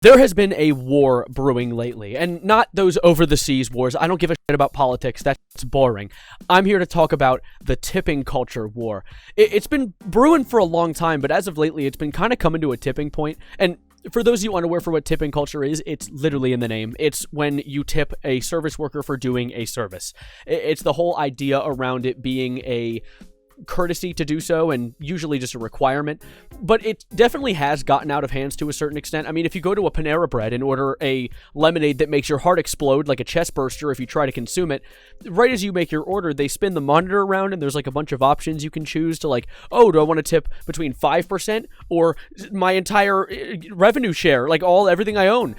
There has been a war brewing lately, and not those over-the-seas wars. I don't give a shit about politics. That's boring. I'm here to talk about the tipping culture war. It's been brewing for a long time, but as of lately, it's been kind of coming to a tipping point. And for those of you unaware for what tipping culture is, it's literally in the name. It's when you tip a service worker for doing a service. It's the whole idea around it being a courtesy to do so, and usually just a requirement, but it definitely has gotten out of hands to a certain extent. I mean, if you go to a Panera Bread and order a lemonade that makes your heart explode like a chest burster if you try to consume it, right as you make your order, they spin the monitor around and there's like a bunch of options you can choose to, like, oh, do I want to tip between 5% or my entire revenue share, like everything I own?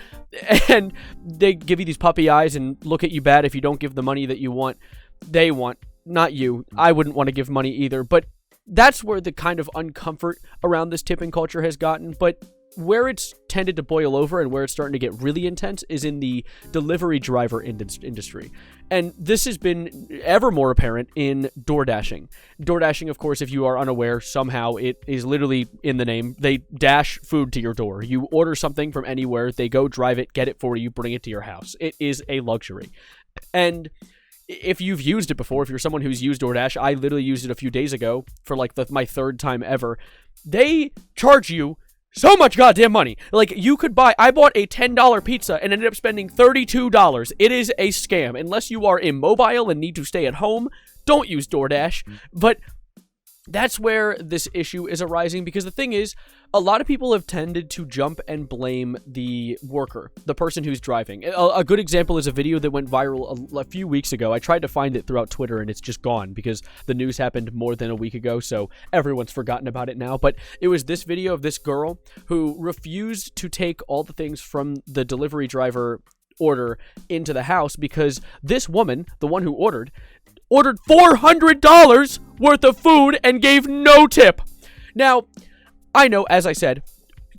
And they give you these puppy eyes and look at you bad if you don't give the money that you want, they want. Not you. I wouldn't want to give money either, but that's where the kind of uncomfort around this tipping culture has gotten. But where it's tended to boil over and where it's starting to get really intense is in the delivery driver industry. And this has been ever more apparent in door dashing. Door dashing, of course, if you are unaware, somehow it is literally in the name. They dash food to your door. You order something from anywhere, they go drive it, get it for you, bring it to your house. It is a luxury. And if you've used it before, if you're someone who's used DoorDash, I literally used it a few days ago for like my third time ever. They charge you so much goddamn money. Like, I bought a $10 pizza and ended up spending $32. It is a scam. Unless you are immobile and need to stay at home, don't use DoorDash. But that's where this issue is arising, because the thing is, a lot of people have tended to jump and blame the worker, the person who's driving. A good example is a video that went viral a few weeks ago. I tried to find it throughout Twitter and it's just gone because the news happened more than a week ago, so everyone's forgotten about it now. But it was this video of this girl who refused to take all the things from the delivery driver order into the house because this woman, the one who ordered $400 worth of food and gave no tip. Now, I know, as I said,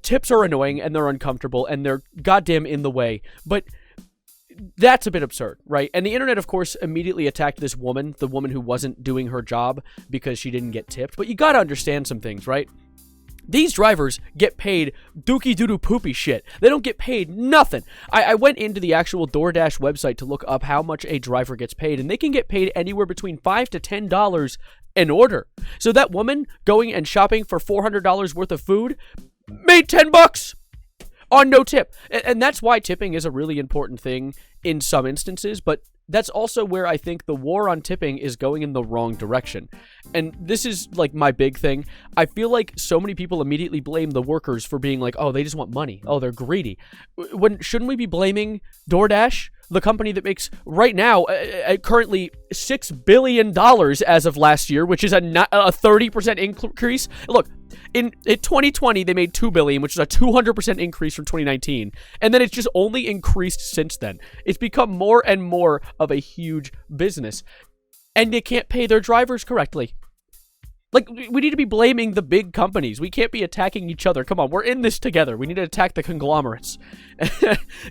tips are annoying and they're uncomfortable and they're goddamn in the way, but that's a bit absurd, right? And the internet, of course, immediately attacked this woman, the woman who wasn't doing her job because she didn't get tipped. But you gotta understand some things, right? These drivers get paid dookie-doo-doo poopy shit. They don't get paid nothing. I went into the actual DoorDash website to look up how much a driver gets paid, and they can get paid anywhere between $5 to $10 an order. So that woman going and shopping for $400 worth of food made $10 on no tip. And that's why tipping is a really important thing in some instances, but that's also where I think the war on tipping is going in the wrong direction. And this is like my big thing. I feel like so many people immediately blame the workers for being like, oh, they just want money. Oh, they're greedy. Shouldn't we be blaming DoorDash, the company that makes right now currently $6 billion as of last year, which is a 30% increase? Look, in 2020, they made $2 billion, which is a 200% increase from 2019. And then it's just only increased since then. It's become more and more of a huge business. And they can't pay their drivers correctly. Like, we need to be blaming the big companies. We can't be attacking each other. Come on, we're in this together. We need to attack the conglomerates.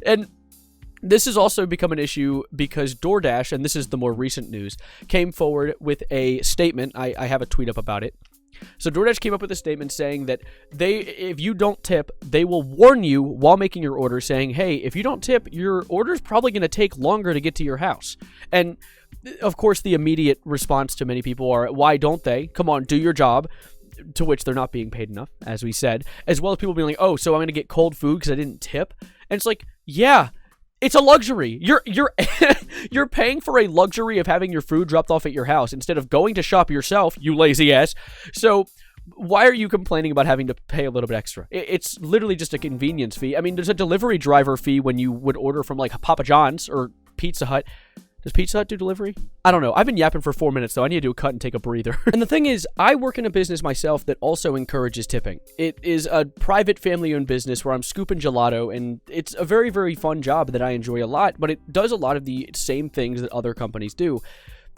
And this has also become an issue because DoorDash, and this is the more recent news, came forward with a statement. I have a tweet up about it. So DoorDash came up with a statement saying that if you don't tip, they will warn you while making your order saying, hey, if you don't tip, your order's probably going to take longer to get to your house. And of course, the immediate response to many people are, why don't they? Come on, do your job. To which they're not being paid enough, as we said, as well as people being like, oh, so I'm going to get cold food because I didn't tip. And it's like, yeah, it's a luxury. You're you're paying for a luxury of having your food dropped off at your house instead of going to shop yourself, you lazy ass. So why are you complaining about having to pay a little bit extra? It's literally just a convenience fee. I mean, there's a delivery driver fee when you would order from like Papa John's or Pizza Hut. Does Pizza Hut do delivery? I don't know. I've been yapping for 4 minutes, though. I need to do a cut and take a breather. And the thing is, I work in a business myself that also encourages tipping. It is a private family-owned business where I'm scooping gelato, and it's a very, very fun job that I enjoy a lot, but it does a lot of the same things that other companies do.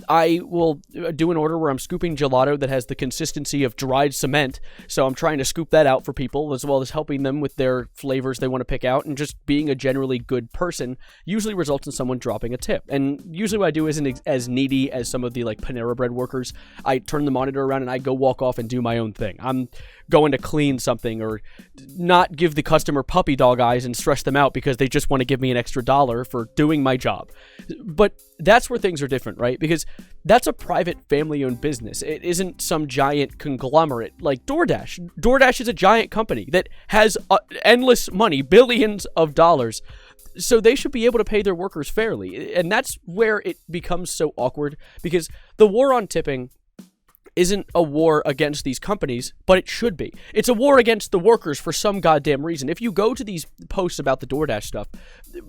I will do an order where I'm scooping gelato that has the consistency of dried cement, so I'm trying to scoop that out for people, as well as helping them with their flavors they want to pick out, and just being a generally good person usually results in someone dropping a tip. And usually what I do isn't as needy as some of the like Panera Bread workers. I turn the monitor around and I go walk off and do my own thing. I'm going to clean something or not give the customer puppy dog eyes and stress them out because they just want to give me an extra $1 for doing my job. But that's where things are different, right? Because that's a private family-owned business. It isn't some giant conglomerate like DoorDash. DoorDash is a giant company that has endless money, billions of dollars. So they should be able to pay their workers fairly. And that's where it becomes so awkward, because the war on tipping isn't a war against these companies, but it should be. It's a war against the workers for some goddamn reason. If you go to these posts about the DoorDash stuff,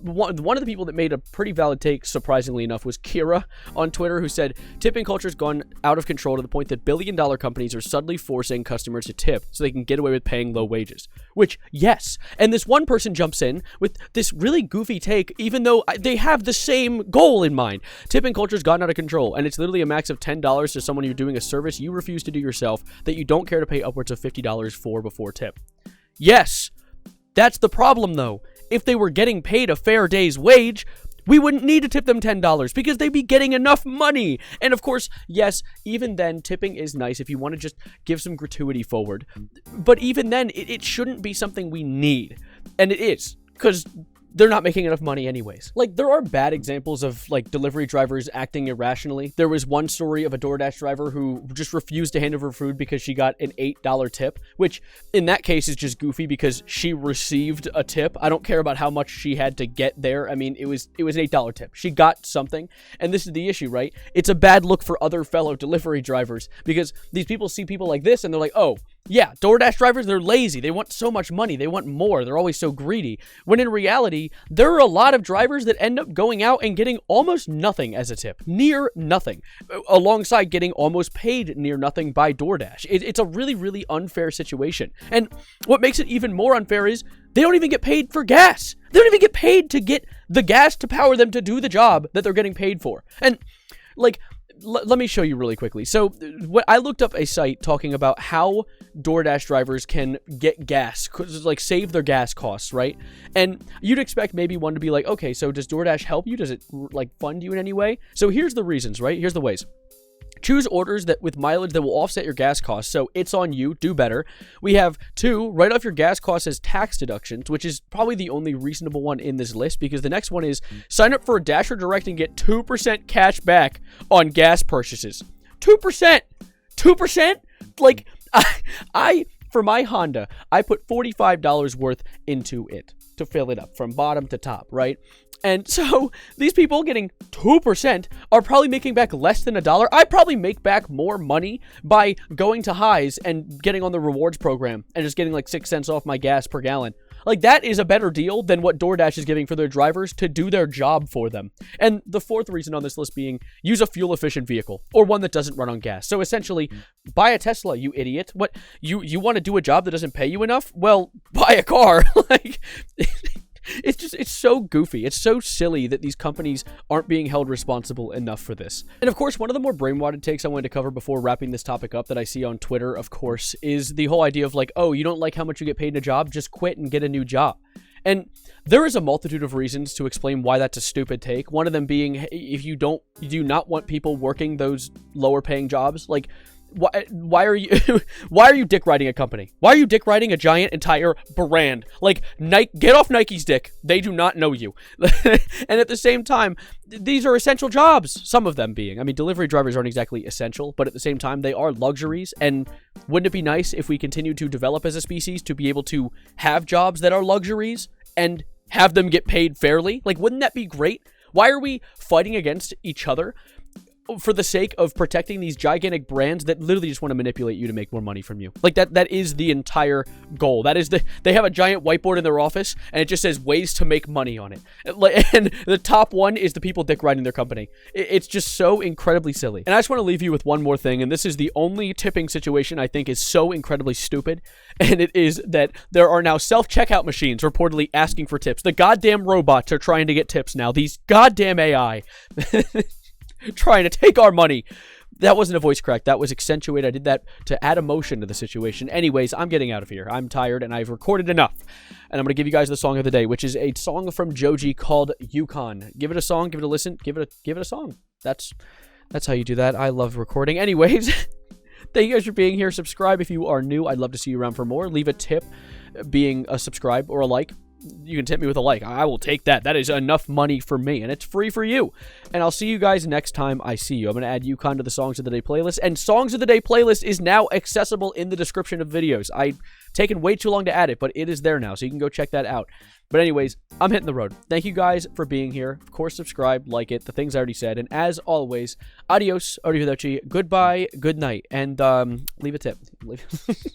one of the people that made a pretty valid take, surprisingly enough, was Kira on Twitter, who said, tipping culture's gone out of control to the point that billion-dollar companies are suddenly forcing customers to tip so they can get away with paying low wages. Which, yes. And this one person jumps in with this really goofy take, even though they have the same goal in mind. Tipping culture's gotten out of control, and it's literally a max of $10 to someone you're doing a service you refuse to do yourself that you don't care to pay upwards of $50 for before tip. Yes, that's the problem though. If they were getting paid a fair day's wage, we wouldn't need to tip them $10 because they'd be getting enough money. And of course, yes, even then, tipping is nice if you want to just give some gratuity forward. But even then, it shouldn't be something we need. And it is, because they're not making enough money anyways. Like, there are bad examples of, like, delivery drivers acting irrationally. There was one story of a DoorDash driver who just refused to hand over food because she got an $8 tip, which in that case is just goofy because she received a tip. I don't care about how much she had to get there. I mean, it was an $8 tip. She got something, and this is the issue, right? It's a bad look for other fellow delivery drivers because these people see people like this and they're like, oh, yeah, DoorDash drivers, they're lazy. They want so much money. They want more. They're always so greedy. When in reality, there are a lot of drivers that end up going out and getting almost nothing as a tip. Near nothing. Alongside getting almost paid near nothing by DoorDash. It's a really, really unfair situation. And what makes it even more unfair is they don't even get paid for gas. They don't even get paid to get the gas to power them to do the job that they're getting paid for. And, like, let me show you really quickly. So I looked up a site talking about how DoorDash drivers can get gas, like save their gas costs, right? And you'd expect maybe one to be like, okay, so does DoorDash help you? Does it like fund you in any way? So here's the reasons, right? Here's the ways. Choose orders that with mileage that will offset your gas costs, so it's on you, do better. We have 2, write off your gas costs as tax deductions, which is probably the only reasonable one in this list, because the next one is sign up for a Dasher Direct and get 2% cash back on gas purchases. 2%! 2%? Like, I for my Honda, I put $45 worth into it to fill it up from bottom to top, right? And so these people getting 2% are probably making back less than $1. I probably make back more money by going to Highs and getting on the rewards program and just getting like 6 cents off my gas per gallon. Like, that is a better deal than what DoorDash is giving for their drivers to do their job for them. And the fourth reason on this list being use a fuel-efficient vehicle or one that doesn't run on gas. So essentially, buy a Tesla, you idiot. What, you want to do a job that doesn't pay you enough? Well, buy a car. Like, it's so goofy. It's so silly that these companies aren't being held responsible enough for this. And of course, one of the more brainwashed takes I wanted to cover before wrapping this topic up that I see on Twitter, of course, is the whole idea of like, oh, you don't like how much you get paid in a job? Just quit and get a new job. And there is a multitude of reasons to explain why that's a stupid take. One of them being, if you do not want people working those lower paying jobs, like, why are you dick riding a company? Why are you dick riding a giant entire brand? Like, Nike, get off Nike's dick. They do not know you. And at the same time, these are essential jobs, some of them being. I mean, delivery drivers aren't exactly essential, but at the same time, they are luxuries. And wouldn't it be nice if we continue to develop as a species to be able to have jobs that are luxuries and have them get paid fairly? Like, wouldn't that be great? Why are we fighting against each other for the sake of protecting these gigantic brands that literally just want to manipulate you to make more money from you? Like, that is the entire goal. That is they have a giant whiteboard in their office and it just says ways to make money on it. And the top one is the people dick riding their company. It's just so incredibly silly. And I just want to leave you with one more thing, and this is the only tipping situation I think is so incredibly stupid, and it is that there are now self-checkout machines reportedly asking for tips. The goddamn robots are trying to get tips now. These goddamn AI trying to take our money. That wasn't a voice crack. That was accentuated. I did that to add emotion to the situation. Anyways, I'm getting out of here. I'm tired and I've recorded enough. And I'm going to give you guys the song of the day, which is a song from Joji called Yukon. Give it a song, give it a listen, give it a song. That's how you do that. I love recording. Anyways, Thank you guys for being here. Subscribe if you are new. I'd love to see you around for more. Leave a tip being a subscribe or a like. You can tip me with a like. I will take that. That is enough money for me, and it's free for you. And I'll see you guys next time I see you. I'm going to add UConn to the Songs of the Day playlist, and Songs of the Day playlist is now accessible in the description of videos. I've taken way too long to add it, but it is there now, so you can go check that out. But anyways, I'm hitting the road. Thank you guys for being here. Of course, subscribe, like it, the things I already said. And as always, adios, arrivederci, goodbye, good night, and leave a tip.